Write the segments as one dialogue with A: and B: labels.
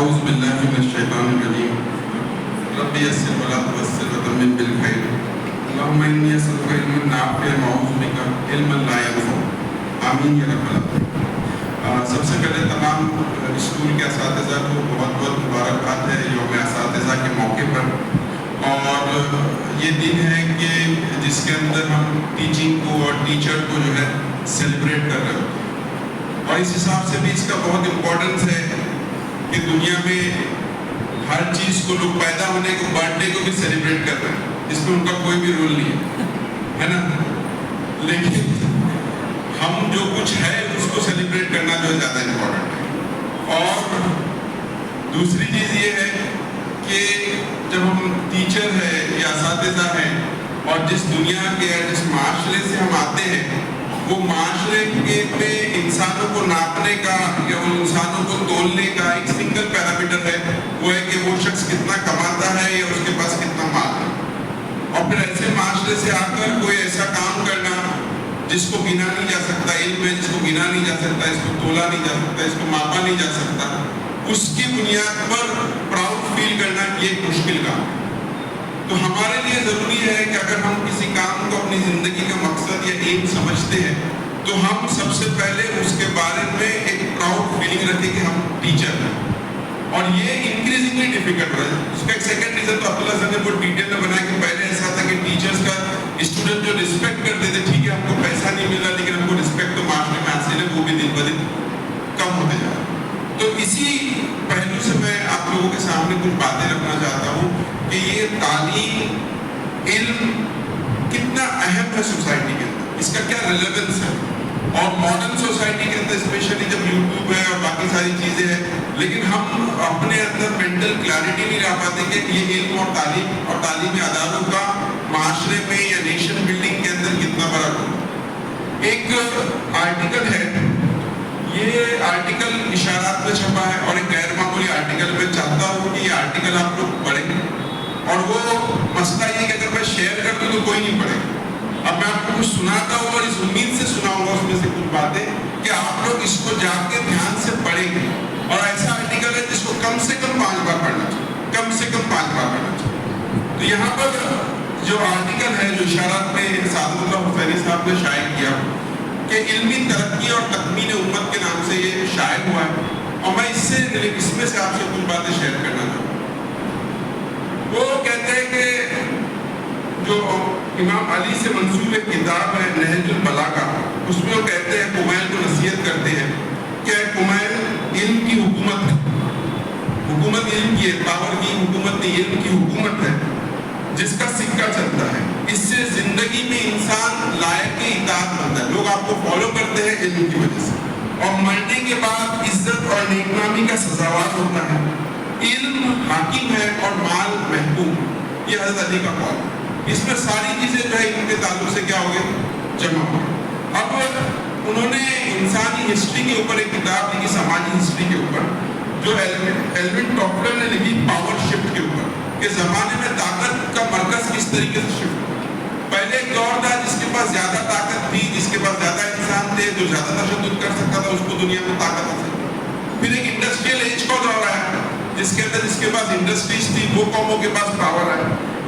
A: اعوذ باللہ من الشیطان الرجیم رب یسر ولا تعسر وتمم بالخیر اللہم انی اسألک علما نافعا واعوذ بک علما لا ينفع آمین یا رب العالمین۔ سب سے پہلے تمام اسکول کے اساتذہ کو بہت بہت مبارکباد ہے یوم اساتذہ کے موقع پر، اور یہ دن ہے کہ جس کے اندر ہم ٹیچنگ کو اور ٹیچر کو جو ہے سیلیبریٹ کر رہے ہوتے ہیں، اور اس حساب سے بھی اس کا بہت امپورٹنس ہے کہ دنیا میں ہر چیز کو لوگ پیدا ہونے کو برتھ ڈے کو بھی سیلیبریٹ کر رہے ہیں، اس میں ان کا کوئی بھی رول نہیں ہے نا، لیکن ہم جو کچھ ہے اس کو سیلیبریٹ کرنا جو ہے زیادہ امپورٹنٹ ہے۔ اور دوسری چیز یہ ہے کہ جب ہم ٹیچر ہیں یا اساتذہ ہیں اور جس دنیا کے جس معاشرے سے ہم آتے ہیں، وہ معاشرے میں انسانوں کو ناپنے کا یا ان انسانوں کو تولنے کا ایک سنگل پیرامیٹر ہے، وہ ہے کہ وہ شخص کتنا کماتا ہے یا اس کے پاس کتنا مال ہے۔ اور پھر ایسے معاشرے سے آ کر کوئی ایسا کام کرنا جس کو گنا نہیں جا سکتا، علم ہے جس کو گنا نہیں جا سکتا، اس کو تولا نہیں جا سکتا، اس کو ماپا نہیں جا سکتا، اس کی بنیاد پر پراؤڈ فیل کرنا یہ ایک مشکل کام ہے۔ تو ہمارے لیے ضروری ہے کہ اگر ہم کسی کام کو اپنی زندگی کا مقصد یا ایم سمجھتے ہیں تو ہم سب سے پہلے اس کے بارے میں ایک پراؤڈ فیلنگ رکھیں کہ ہم ٹیچر ہیں، اور یہ انکریزنگلی ڈیفیکلٹ ہے۔ اس کا ایک سیکنڈ ریزن تو عبداللہ صاحب نے بہت ڈیٹیل میں بنایا کہ پہلے ایسا تھا کہ ٹیچرز کا اسٹوڈنٹ جو رسپیکٹ کرتے تھے، ٹھیک ہے ہم کو پیسہ نہیں مل رہا لیکن ہم کو رسپیکٹ تو معاشرے میں حاصل ہے، وہ بھی دن بدن کم ہوتے جا رہا ہے۔ تو اسی پہلو سے میں آپ لوگوں کے سامنے کچھ باتیں رکھنا چاہتا ہوں کہ یہ تعلیم علم کتنا اہم ہے سوسائٹی کے اندر، اس کا کیا ریلیونس ہے، اور ماڈرن سوسائٹی کے اندر اسپیشلی جب یوٹیوب ہے اور باقی ساری چیزیں ہیں، لیکن ہم اپنے اندر مینٹل کلیئرٹی نہیں لا پاتے کہ یہ علم اور تعلیمی اداروں کا معاشرے میں یا نیشن بلڈنگ کے اندر کتنا بڑا رول ہے۔ ایک آرٹیکل ہے، یہ آرٹیکل اشارات میں چھپا ہے اور ایک غیر معمولی آرٹیکل میں چاہتا ہوں کہ یہ آرٹیکل آپ لوگ پڑھیں، اور وہ مسئلہ یہ کہ اگر میں شیئر کر دوں تو کوئی نہیں پڑھے گا۔ اب میں آپ کو کچھ سناتا ہوں اور اس امید سے سناؤں گا اس میں سے کچھ باتیں کہ آپ لوگ اس کو جا کے دھیان سے پڑھیں گے، اور ایسا آرٹیکل ہے جس کو کم سے کم 5 بار پڑھنا چاہیے، کم سے کم 5 بار پڑھنا چاہیے۔ تو یہاں پر جو آرٹیکل ہے جو اشارات میں سعادت اللہ حسینی صاحب نے شائع کیا کہ علمی ترقی اور تکمیل امت کے نام سے یہ شائع ہوا ہے، اور میں اس میں سے آپ سے کچھ باتیں شیئر کرنا چاہتا ہوں۔ وہ کہتے ہیں کہ جو امام علی سے منسوب ایک کتاب ہے نہج البلاغہ، اس میں وہ کہتے ہیں کمیل کو نصیحت کرتے ہیں کہ کمیل علم کی حکومت ہے، حکومت علم کی ہے، پاور کی حکومت نہیں، علم کی حکومت ہے جس کا سکہ چلتا ہے، اس سے زندگی میں انسان لائق اطاعت بنتا ہے، لوگ آپ کو فالو کرتے ہیں علم کی وجہ سے، اور مرنے کے بعد عزت اور نیکنامی کا سزاوار ہوتا ہے، علم حاکم ہے اور مال محکوم، یہ حضرت علی کا قول ہے۔ اس میں ساری چیزیں جو ہے ان کے تعلق سے کیا ہو گئے، جمع ہو گئے۔ اب انہوں نے انسانی ہسٹری کے اوپر ایک کتاب لکھی، سماجی ہسٹری کے اوپر، جو ایلوین ٹاپلر نے لکھی پاور شفٹ کے اوپر، کہ زمانے میں طاقت کا مرکز کس طریقے سے شفٹ ہوا۔ پہلے ایک دور تھا جس کے پاس زیادہ طاقت تھی، جس کے پاس زیادہ انسان تھے، جو زیادہ تشدد کر سکتا تھا، اس کو دنیا میں طاقت حاصل تھی۔ پھر ایک انڈسٹریل ایج کا دور آیا جس کے اندر جس کے پاس انڈسٹریز تھی وہ قوموں کے پاس پاور ہے،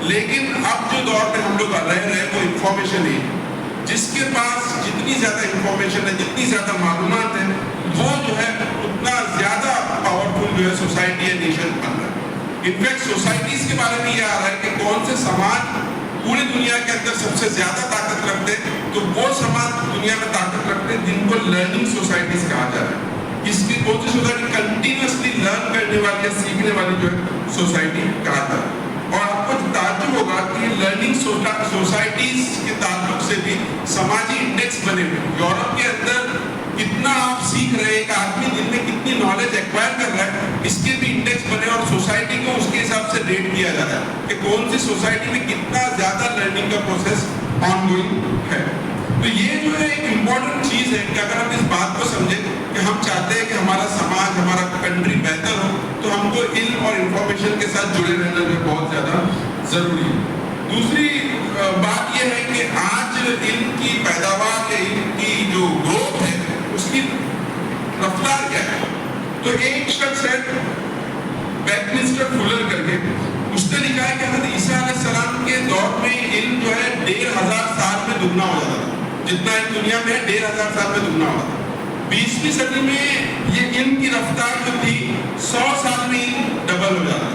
A: لیکن اب جو دور میں ہم لوگ رہ رہے ہیں وہ انفارمیشن ایج، جس کے پاس جتنی زیادہ انفارمیشن ہے، جتنی زیادہ معلومات ہیں، وہ جو ہے اتنا زیادہ پاورفل جو ہے سوسائٹی یا نیشن بن رہا ہے۔ انفیکٹ سوسائٹیز کے بارے میں یہ آ رہا ہے کہ کون سے سماج پوری دنیا کے اندر سب سے زیادہ طاقت رکھتے ہیں، تو وہ سماج دنیا میں طاقت رکھتے ہیں جن کو لرننگ سوسائٹیز کہا جا رہا ہے۔ اس کی کون سی سوسائٹی کنٹینیوسلی لرن کرنے والی یا سیکھنے والی جو ہے سوسائٹی کہا جا رہا ہے۔ اور آپ کو تعجب ہوگا کہ لرننگ سوسائٹیز کے تعلق سے بھی سماجی انڈیکس بنے ہوئے، یورپ کے اندر کتنا آپ سیکھ رہے ہیں، ایک آدمی دن میں کتنی نالج ایکوائر کر رہا ہے، اس کے بھی انڈیکس بنے، اور سوسائٹی کو اس کے حساب سے ریٹ کیا جا رہا ہے کہ کون سی سوسائٹی میں کتنا زیادہ لرننگ کا پروسیس آن گوئنگ ہے۔ تو یہ جو ہے ایک امپورٹنٹ چیز ہے کہ اگر ہم اس بات کو سمجھیں کہ ہم چاہتے ہیں کہ ہمارا سماج، ہمارا کنٹری بہتر ہو، تو ہم کو علم اور انفارمیشن کے ساتھ جڑے رہنا جو بہت زیادہ ضروری ہے۔ دوسری بات یہ ہے کہ آج علم کی پیداوار یا علم کی جو گروتھ ہے اس کی رفتار کیا ہے؟ تو ایک شخص ہے مسٹر فولر کر کے، اس نے لکھا ہے کہ حضرت عیسیٰ علیہ السلام کے دور میں علم جو ہے 1500 سال میں دگنا ہو جاتا تھا، جتنا اس دنیا میں 1500 سال میں دگنا ہوا تھا۔ 20ویں صدی میں یہ علم کی رفتار جو تھی 100 سال میں علم ڈبل ہو جاتا ہے۔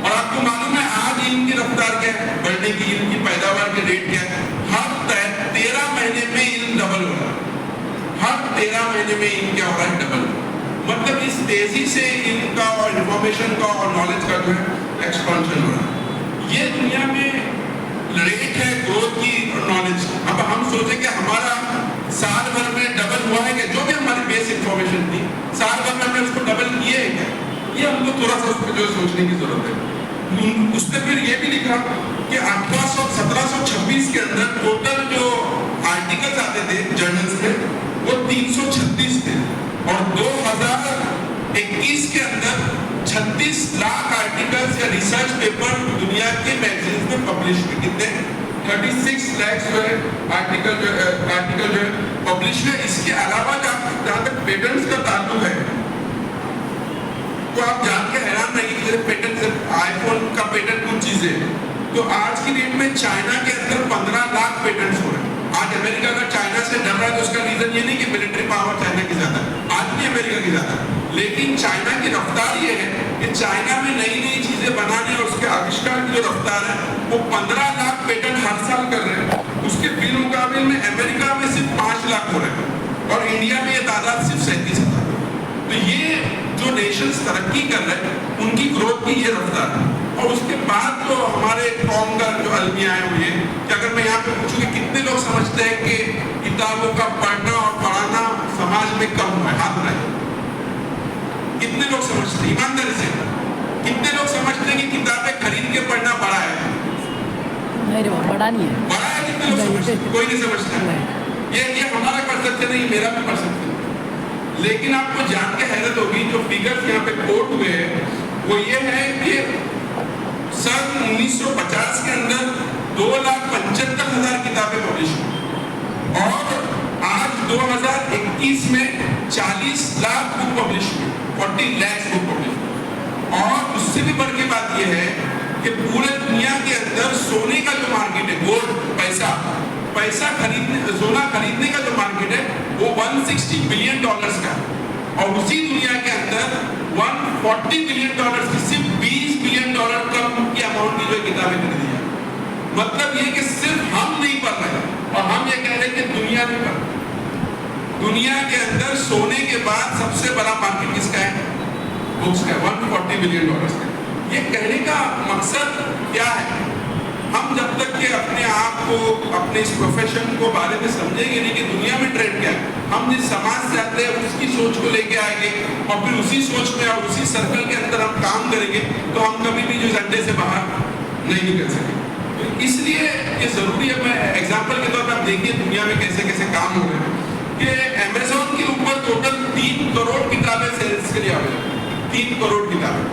A: اور آپ کو معلوم ہے آج علم کی رفتار کیا ہے، بڑھنے کی، علم کی پیداوار کے ریٹ کیا ہے؟ ہر 13 مہینے میں علم ڈبل ہو رہا ہے، ہر 13 مہینے میں علم کیا ہو رہا ہے؟ ڈبل۔ مطلب اس تیزی سے علم کا اور انفارمیشن کا اور نالج کا جو ہے ایکسپانشن ہو رہا ہے۔ یہ دنیا میں ریٹ ہے گروتھ کی نالج۔ اب ہم سوچیں کہ ہمارا سال بھر میں ڈبل ہوا ہے کہ جو بھی ہماری بیس انفارمیشن تھی سال بھر میں ہم نے اس کو ڈبل کیے ہے کیا؟ یہ ہم کو تھوڑا سا اس پہ جو سوچنے کی ضرورت ہے۔ اس نے پھر یہ بھی لکھا کہ 1726 کے اندر ٹوٹل جو آرٹیکلز آتے تھے جرنلز میں وہ 336 تھے، اور 2021 کے اندر 36 لاکھ آرٹیکلز یا ریسرچ پیپر دنیا کے میگزینز میں پبلش ہوئے۔ کتنے؟ 36 لاکھ جو ہے آرٹیکل جو ہے پبلش ہوئے۔ اس کے علاوہ جہاں تک پیٹنٹس کا تعلق ہے تو آپ جان کے حیران رہیے کہ جیسے پیٹنٹ، آئی فون کا پیٹنٹ کچھ چیزیں، تو آج کی ڈیٹ میں چائنا کے اندر 15 لاکھ پیٹنٹس ہو رہے ہیں۔ آج امریکہ اگر چائنا سے ڈر رہا ہے تو اس کا ریزن یہ نہیں کہ ملٹری پاور چائنا کی زیادہ ہے، آج بھی امریکہ کی زیادہ ہے، لیکن چائنا کی رفتار یہ ہے کہ چائنا میں نئی نئی چیزیں بنانے اور اس کے آوشکار کی جو رفتار ہے وہ 15 لاکھ پیٹنٹ ہر سال کر رہے ہیں۔ اس کے بالمقابل میں امریکہ میں صرف 5 لاکھ ہو رہے ہیں اور انڈیا میں یہ تعداد صرف 37,000۔ تو یہ جو نیشنز ترقی کر رہے ہیں ان کی گروتھ کی یہ رفتار ہے۔ اور اس کے بعد جو ہمارے قوم کا جو المیہ ہے وہ یہ کہ اگر میں یہاں پہ پوچھوں کہ کتنے لوگ سمجھتے ہیں کہ کتابوں کا پڑھنا اور پڑھانا سماج میں کم ہوا ہے، ہاتھ اٹھائیں۔ کتنے لوگ سمجھتے ہیں ایمانداری سے؟ کتنے لوگ سمجھتے ہیں کہ کتابیں خرید کے پڑھنا بڑا ہے؟
B: نہیں، بڑا نہیں ہے۔
A: بڑا ہے؟ کتنے لوگ سمجھتے ہیں؟ کوئی نہیں سمجھتا۔ یہ ہمارا پرسپشن نہیں، میرا بھی پرسپشن۔ لیکن آپ کو جان کے حیرت ہوگی جو فگرز یہاں پہ کوٹ ہوئے ہیں وہ یہ ہے کہ سن 1950 کے اندر 2,75,000 کتابیں پبلش ہوئی اور آج 2021 میں 40 لاکھ بک پبلش ہوئی، 40 لاکھ بک پبلش ہوئی۔ اور اس سے بھی بڑھ کے بات یہ ہے کہ پورے دنیا کے اندر سونے کا جو مارکیٹ ہے، گولڈ، پیسہ خریدنے، سونا خریدنے کا جو مارکیٹ ہے وہ $160 بلین کا ہے، اور اسی دنیا کے اندر $140 بلین کی صرف $20 بلین کم کی اماؤنٹ کی جو کتابیں خریدی جائیں۔ مطلب یہ کہ صرف ہم نہیں پڑھ رہے اور ہم یہ کہہ رہے ہیں کہ دنیا نہیں پڑھ رہی۔ دنیا کے اندر سونے کے بعد سب سے بڑا مارکیٹ کس کا ہے؟ بکس کا ہے، $140 بلین کا۔ یہ کہنے کا مقصد کیا ہے؟ ہم جب تک کہ اپنے آپ کو، اپنے اس پروفیشن کو بارے میں سمجھیں گے نہیں کہ دنیا میں ٹرینڈ کیا ہے، ہم جس سماج سے آتے ہیں اس کی سوچ کو لے کے آئیں گے اور پھر اسی سوچ میں اور اسی سرکل کے اندر ہم کام کریں گے تو ہم کبھی بھی جو اڈے سے باہر نہیں نکل سکیں۔ اس لیے یہ ضروری ہے، میں ایگزامپل کے طور پر آپ دیکھیے دنیا میں کیسے کیسے کام ہو رہے ہیں کہ امیزون کے اوپر ٹوٹل 3 کروڑ کتابیں سیلز کے لیے آئے، 3 کروڑ کتابیں۔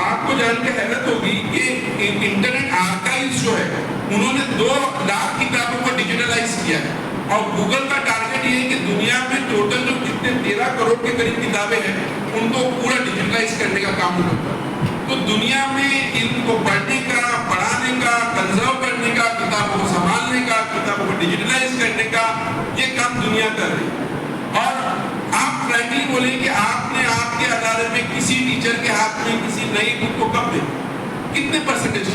A: آپ کو جان کے حیرت ہوگی کہ انٹرنیٹ آرکائیوز جو ہے انہوں نے 2 لاکھ کتابوں کو ڈیجیٹلائز کیا ہے، اور گوگل کا ٹارگیٹ یہ ہے کہ دنیا میں ٹوٹل جو کتنے 13 کروڑ کے قریب کتابیں ہیں ان کو پورا ڈیجیٹلائز کرنے کا کام ہوتا ہے۔ تو دنیا میں علم کو پڑھنے کا، پڑھانے کا، کنزرو کرنے کا، کتابوں کو سنبھالنے کا، کتابوں کو ڈیجیٹلائز کرنے کا یہ کام دنیا کر رہی ہے۔ اور آپ فرینکلی بولیں کہ آپ نے آپ کے ادارے میں کسی ٹیچر کے ہاتھ میں کسی نئی بک کو کب دیں؟ کتنے پرسنٹیج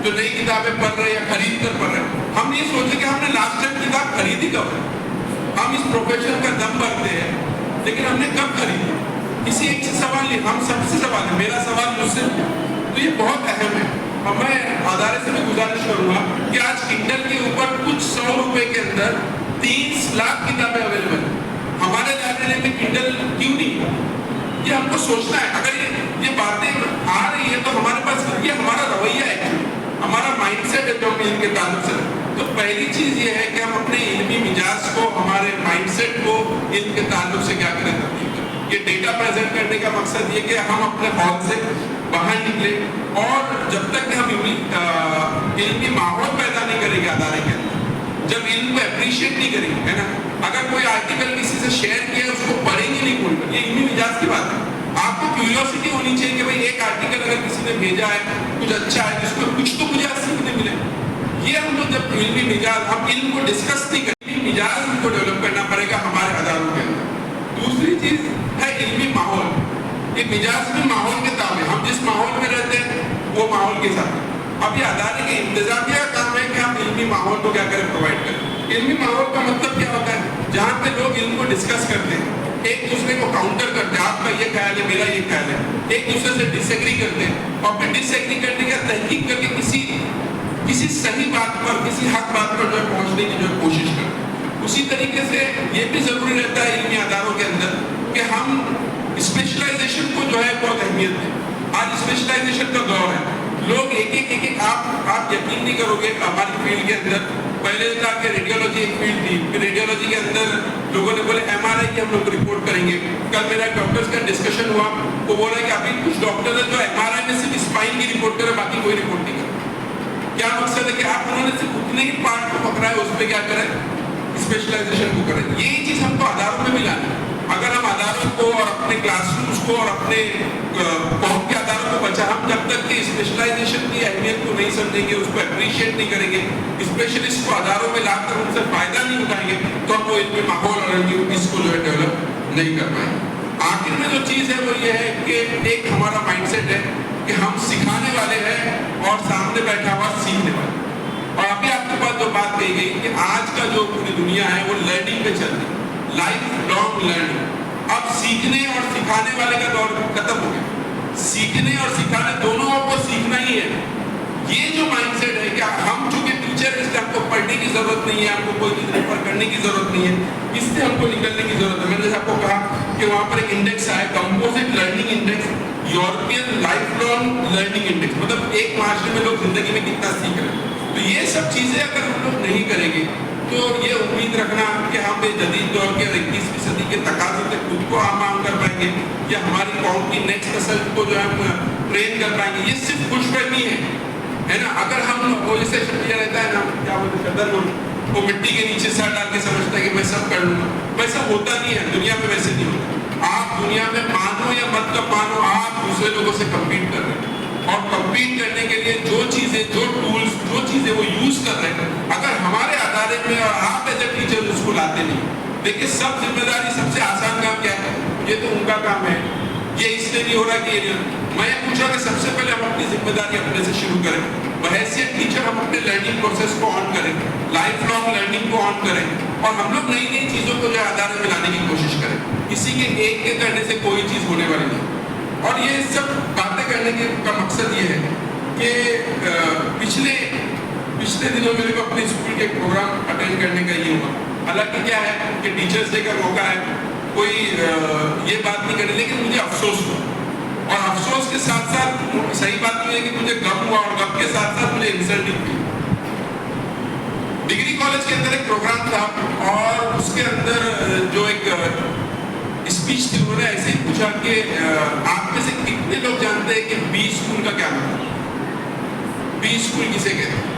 A: جو نئی کتابیں پڑھ رہے ہیں یا خرید کر پڑھ رہے ہیں؟ ہم یہ سوچیں کہ ہم نے لاسٹ ٹائم کتاب خریدی کب ہے؟ ہم اس پروفیشن کا دم بھرتے ہیں لیکن ہم نے کب خریدی؟ کسی ایک سے سوال نہیں، ہم سب سے سوال ہے، میرا سوال مجھ سے ہے، تو یہ بہت اہم ہے۔ اور میں ادارے سے بھی گزارش کروں گا کہ آج کنڈل کے اوپر کچھ 100 روپے کے اندر 30 لاکھ کتابیں اویلیبل ہیں۔ ہمارے لائبریری میں کنڈل کیوں نہیں؟ یہ ہم کو سوچنا ہے۔ اگر یہ باتیں آ رہی ہیں تو ہمارے پاس یہ ہمارا رویہ ہے، ہمارا مائنڈ سیٹ ہے جو ہم علم کے تعلق سے۔ تو پہلی چیز یہ ہے کہ ہم اپنے علمی مزاج کو، ہمارے مائنڈ سیٹ کو علم کے تعلق سے کیا کریں، تبدیل کریں۔ یہ ڈیٹا پریزنٹ کرنے کا مقصد یہ کہ ہم اپنے ہال سے باہر نکلے، اور جب تک کہ ہم علمی ماحول پیدا نہیں کریں گے ادارے کے اندر، جب علم کو اپریشیٹ نہیں کریں گے، ہے نا، اگر کوئی آرٹیکل کسی سے شیئر کیا ہے اس کو پڑھیں گے نہیں کوئی، یہ علمی مزاج کی بات ہے۔ آپ کو کیوریوسٹی ہونی چاہیے کہ بھائی ایک آرٹیکل اگر کسی نے بھیجا ہے کچھ اچھا ہے جس کو کچھ تو مجھے سیکھنے ملے. یہ ہم لوگ جب علمی مزاج ہم علم کو ڈسکس نہیں کریں, علمی مزاج ہم کو ڈیولپ کرنا پڑے گا ہمارے اداروں کے اندر. دوسری چیز ہے علمی ماحول. یہ مزاج بھی ماحول کے تابع, ہم جس ماحول میں رہتے ہیں وہ ماحول کے ساتھ. اب یہ ادارے کے انتظامیہ کا کام ہے کہ ہم علمی ماحول کو کیا کریں, پرووائڈ کریں. علمی ماحول کا مطلب کیا ہوتا ہے, جہاں پہ لوگ علم کو ڈسکس کرتے ہیں, ایک دوسرے کو کاؤنٹر کرتے ہیں, آپ کا یہ خیال ہے میرا یہ خیال ہے, ایک دوسرے سے ڈس ایگری کرتے ہیں, اور پھر ڈس ایگری کرنے کا تحقیق کر کے کسی صحیح بات پر, کسی حق بات پر جو ہے پہنچنے کی جو ہے کوشش کرتے ہیں. اسی طریقے سے یہ بھی ضروری رہتا ہے علمی اداروں کے اندر کہ ہم اسپیشلائزیشن کو جو ہے بہت اہمیت دیں. آج اسپیشلائزیشن کا دور ہے, لوگ ایک ایک آپ یقین نہیں کرو گے. ہماری فیلڈ کے اندر پہلے تھا کہ ریڈیولوجی ایک فیلڈ تھی, پھر ریڈیولوجی کے اندر لوگوں نے بولے ایم آر آئی کی ہم لوگ رپورٹ کریں گے. کل میرا ڈاکٹرز کا ڈسکشن ہوا, وہ بول رہے کہ ابھی کچھ ڈاکٹر ہیں جو ایم آر آئی میں صرف اسپائن کی رپورٹ کرے, باقی کوئی رپورٹ نہیں کرے. کیا مقصد ہے کہ آپ انہوں نے صرف اتنے ہی پارٹ کو پکڑا ہے, اس پہ کیا کریں, اسپیشلائزیشن کو کریں. یہی چیز ہم کو اداروں میں بھی لانا ہے. اگر ہم اداروں کو اور اپنے کلاس رومس کو اور اپنے قوم کے اداروں کو بچا, ہم جب تک کہ اسپیشلائزیشن کی اہمیت کو نہیں سمجھیں گے, اس کو اپریشیٹ نہیں کریں گے, اسپیشلسٹ کو اداروں میں لا کر ان سے فائدہ نہیں اٹھائیں گے, تو ہم وہ علمی ماحول اور علمی اس کو جو ہے ڈیولپ نہیں کر پائیں گے. آخر میں جو چیز ہے وہ یہ ہے کہ ایک ہمارا مائنڈ سیٹ ہے کہ ہم سکھانے والے ہیں اور سامنے بیٹھا ہوا سیکھنے والے. اور ابھی آپ کے پاس جو بات کہی گئی کہ آج کا جو پوری دنیا ہے وہ لرننگ پہ چل رہی ہے, لائف لانگ لرننگ. اب سیکھنے اور سکھانے والے کا دور ختم ہو گیا. سیکھنے اور سکھانے دونوں کو سیکھنا ہی ہے. یہ جو مائنڈ سیٹ ہے کہ ہم چونکہ ٹیچر اس سے ہم کو پڑھنے کی ضرورت نہیں ہے, ہم کو کوئی چیز ریفر کرنے کی ضرورت نہیں ہے, اس سے ہم کو نکلنے کی ضرورت ہے. میں نے جیسے آپ کو کہا کہ وہاں پر ایک انڈیکس آیا, composite learning index, European life long learning index, مطلب ایک معاشرے میں لوگ زندگی میں کتنا سیکھ رہے ہیں. تو یہ سب چیزیں اگر ہم لوگ نہیں کریں گے تو یہ امید رکھنا کہ ہم جدید دور کے 21ویں صدی کے تقاضے سے خود کو آمام کر پائیں گے یا ہماری قوم کی نیکسٹ نسل کو جو ہے ہم ٹرین کر پائیں گے, یہ صرف خوش فہمی ہے نا. اگر ہم وہ جیسے یہ رہتا ہے نا, کیا بولتے ہیں, وہ مٹی کے نیچے سر ڈال کے سمجھتا ہے کہ میں سب کر لوں گا, ویسا ہوتا نہیں ہے. دنیا میں ویسے نہیں ہوتا. آپ دنیا میں مانو یا مت مانو, آپ دوسرے لوگوں سے کمپیٹ کر رہے ہیں, اور کمپیٹ کرنے کے لیے جو چیزیں, جو ٹولز, جو چیزیں وہ یوز کر رہے ہیں, اگر ہمارے ادارے میں اور آپ ایز اے ٹیچر اس کو لاتے نہیں, دیکھیے سب ذمہ داری, سب سے آسان کام کیا ہے, یہ تو ان کا کام ہے, یہ اس لیے نہیں ہو رہا کہ یہ نہیں. میں یہ پوچھا کہ سب سے پہلے ہم اپنی ذمہ داری اپنے سے شروع کریں. بحیثیت ٹیچر ہم اپنے لرننگ پروسیس کو آن کریں, لائف لانگ لرننگ کو آن کریں, اور ہم لوگ نئی نئی چیزوں کو جو ادارے میں لانے کی کوشش کریں. کسی کے ایک کے کرنے سے کوئی چیز ہونے والی نہیں. اور یہ سب باتیں کرنے کا مقصد یہ ہے کہ پچھلے دنوں میرے کو اپنے اسکول کے ایک پروگرام اٹینڈ کرنے کا یہ ہوا. حالانکہ کیا ہے کہ ٹیچرس ڈے کا موقع ہے, کوئی یہ بات نہیں کرنی, لیکن مجھے افسوس ہوا, اور افسوس کے ساتھ ساتھ صحیح بات یہ ہے کہ مجھے غم ہوا, اور غم کے ساتھ ساتھ مجھے انسلٹنگ بھی. ڈگری کالج کے اندر ایک پروگرام تھا, اور اس کے اندر جو ایک اسپیچ تھی, انہوں نے ایسے ہی پوچھا کہ آپ میں سے کتنے لوگ جانتے ہیں کہ بی اسکول کا کیا مطلب ہے, بی اسکول کسے کہتے ہیں.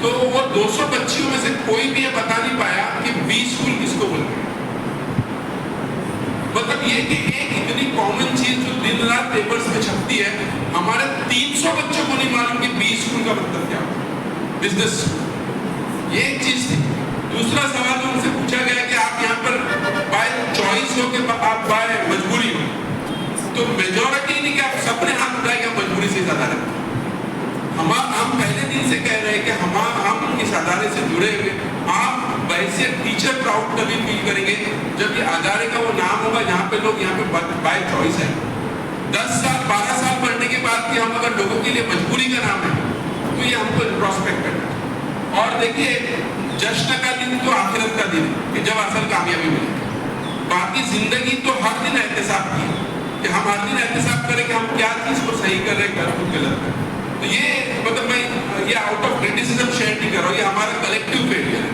A: تو وہ 200 بچیوں میں سے کوئی بھی یہ بتا نہیں پایا کہ بی اسکول کس کو بولتے ہیں. مطلب یہ کہ ایک اتنی کامن چیز جو دن رات پیپرز میں چھپتی ہے, ہمارے 300 بچوں کو نہیں معلوم کہ بی اسکول کا مطلب کیا ہوتا ہے, بزنس. یہ ایک چیز تھی. دوسرا سوال جو ان سے پوچھا گیا کہ آپ یہاں پر بائی چوائس ہو کہ آپ بائی مجبوری ہو, تو میجورٹی نہیں کہ آپ سب نے ہاتھ اٹھایا کہ مجبوری سے ادارے میں. ہم پہلے دن سے کہہ رہے ہیں کہ ہم اس ادارے سے جڑے ہوئے. آپ بحیثیت ٹیچر پراؤڈ تبھی فیل کریں گے جب یہ ادارے کا وہ نام ہوگا جہاں پہ لوگ یہاں پہ بائی چوائس ہے. 10 سال 12 سال پڑھنے کے بعد کہ ہم اگر لوگوں کے لیے مجبوری کا نام ہے تو یہ ہم کو انٹروسپیکٹ کرنا ہے. اور دیکھیے جشن کا دن تو آخرت کا دن ہے کہ جب اصل کامیابی ملے. باقی زندگی تو ہر دن احتساب کی ہے کہ ہم ہر دن احتساب کریں کہ ہم کیا چیز کو صحیح کر رہے ہیں, کیا خود غلط ہے. تو یہ مطلب میں یہ آؤٹ آف کریٹیسزم شیئر نہیں کر رہا ہوں, یہ ہمارا کلیکٹیو فیلئر ہے,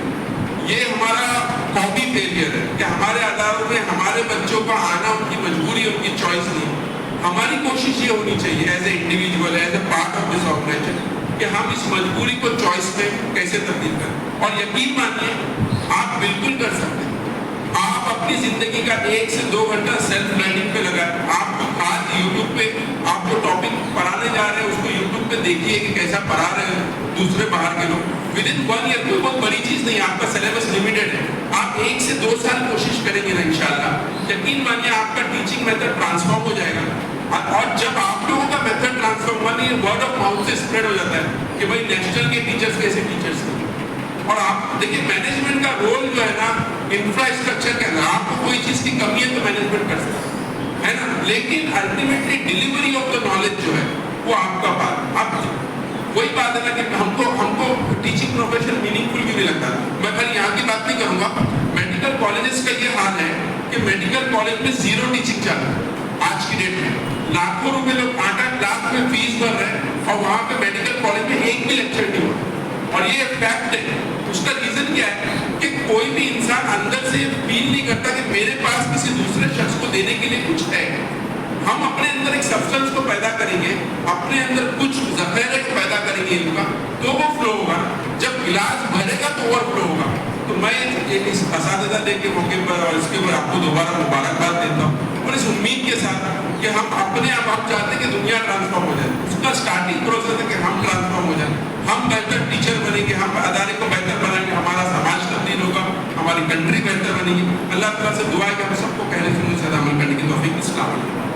A: یہ ہمارا قومی فیلئر ہے کہ ہمارے اداروں میں ہمارے بچوں کا آنا ان کی مجبوری, ان کی چوائس نہیں. ہماری کوشش یہ ہونی چاہیے as a individual, as a part of this organization, کہ ہم اس مجبوری کو چوائس میں کیسے تبدیل کریں. اور یقین مانیے آپ بالکل کر سکتے ہیں. آپ اپنی زندگی کا 1 سے 2 گھنٹہ سیلف لرننگ پہ لگائیں. آپ آج یوٹیوب پہ آپ کو ٹاپک پڑھانے جا رہے ہیں, اس کو
C: پہ دیکھیے کہ کیسا پڑھا رہے ہیں دوسرے باہر کے لوگ. ود ان 1 year کوئی بہت بڑی چیز نہیں ہے, آپ کا سلیبس لمیٹڈ ہے. آپ 1 سے 2 سال کوشش کریں گے نا انشاءاللہ, یقین مانیے آپ کا ٹیچنگ میتھڈ ٹرانسفارم ہو جائے گا. اور جب آپ لوگوں کا میتھڈ ٹرانسفارم ہوا نہیں, ورڈ آف ماؤتھ سے اسپریڈ ہو جاتا ہے کہ بھائی نیشنل کے ٹیچرس کیسے ٹیچرس ہیں. اور آپ دیکھیں مینجمنٹ کا رول جو ہے نا انفراسٹرکچر کے اندر, آپ کو کوئی چیز کی کمی ہے تو مینجمنٹ کر سکتے ہے نا, لیکن ultimately delivery of the knowledge جو ہے وہ آپ کا بات. اب وہی بات ہے نا کہ ہم کو ٹیچنگ پروفیشن میننگ فل کیوں نہیں لگتا. میں خالی یہاں کی بات نہیں کروں گا, میڈیکل کالجز کا یہ حال ہے کہ میڈیکل کالج میں 0 ٹیچنگ چل رہا ہے آج کی ڈیٹ میں. لاکھوں روپے لوگ 8-8 لاکھ میں فیس بھر رہے ہیں اور وہاں پہ میڈیکل کالج میں ایک بھی لیکچر نہیں ہو رہا. اور یہ فیکٹ ہے. اس کا ریزن کیا ہے کہ کوئی بھی انسان اندر سے فیل نہیں کرتا کہ میرے پاس کسی دوسرے شخص کو دینے کے لیے کچھ ہے. ہم اپنے اندر ایک سبسٹنس کو پیدا کریں گے, اپنے اندر کچھ ذخیرے کو پیدا کریں گے ان کا, تو وہ فلو ہوگا. جب گلاس بھرے گا تو اوور فلو ہوگا. تو میں اس اساتذہ ڈے کے موقع پر اور اس کے اوپر آپ کو دوبارہ مبارکباد دیتا ہوں, اور اس امید کے ساتھ کہ ہم اپنے آپ چاہتے ہیں کہ دنیا ٹرانسفارم ہو جائے. اس کا اسٹارٹنگ پروسیس ہے کہ ہم ٹرانسفارم ہو جائیں, ہم بہتر ٹیچر بنیں گے, ہم ادارے کو بہتر بنائیں گے, ہمارا سماج تبدیل ہوگا, ہماری کنٹری بہتر بنے گی. اللہ تعالیٰ سے دعا ہے کہ ہم سب کو کہنے سننے سے عمل کرنے کی توفیق. السلام علیکم.